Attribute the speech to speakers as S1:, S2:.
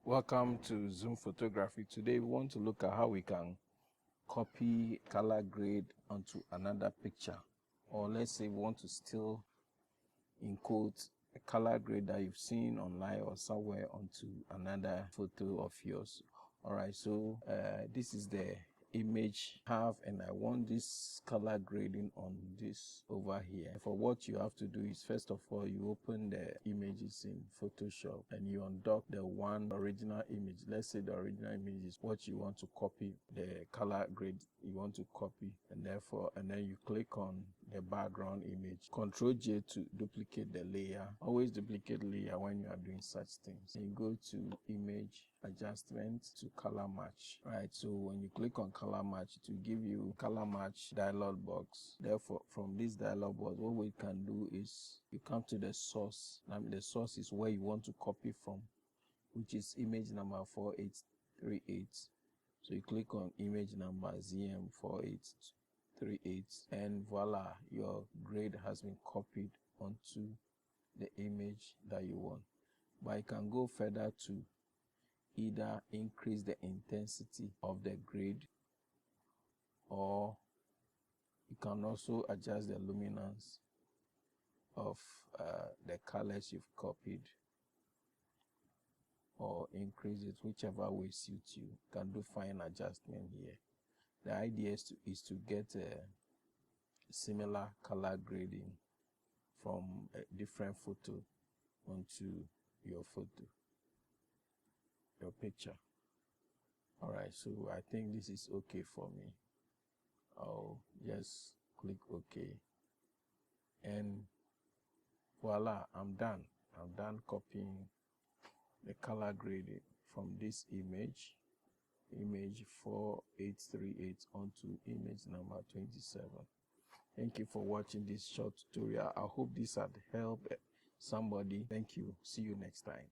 S1: Welcome to Zoom Photography. Today we want to look at how we can copy color grade onto another picture, or let's say we want to still encode a color grade that you've seen online or somewhere onto another photo of yours. All right, so this is the image I have, and I want this color grading on this over here. For what you have to do is, first of all, you open the images in Photoshop and you undock the one original image. Let's say the original image is what you want to copy, the color grade you want to copy, and then you click on the background image. Ctrl J to duplicate the layer. Always duplicate layer when you are doing such things. And you go to image adjustment to color match. Right, so when you click on color match, it will give you color match dialog box. Therefore, from this dialog box, what we can do is you come to the source. Now the source is where you want to copy from, which is image number 4838. So you click on image number ZM4838, and voila, your grade has been copied onto the image that you want. But you can go further to either increase the intensity of the grade, or you can also adjust the luminance of the colors you've copied, or increase it, whichever way suits you. You can do fine adjustment here. The idea is to get a similar color grading from a different photo onto your picture. All right, so I think this is okay for me. I'll just click OK, and voila, I'm done copying the color grading from this image 4838 onto image number 27. Thank you for watching this short tutorial. I hope this had helped somebody. Thank you. See you next time.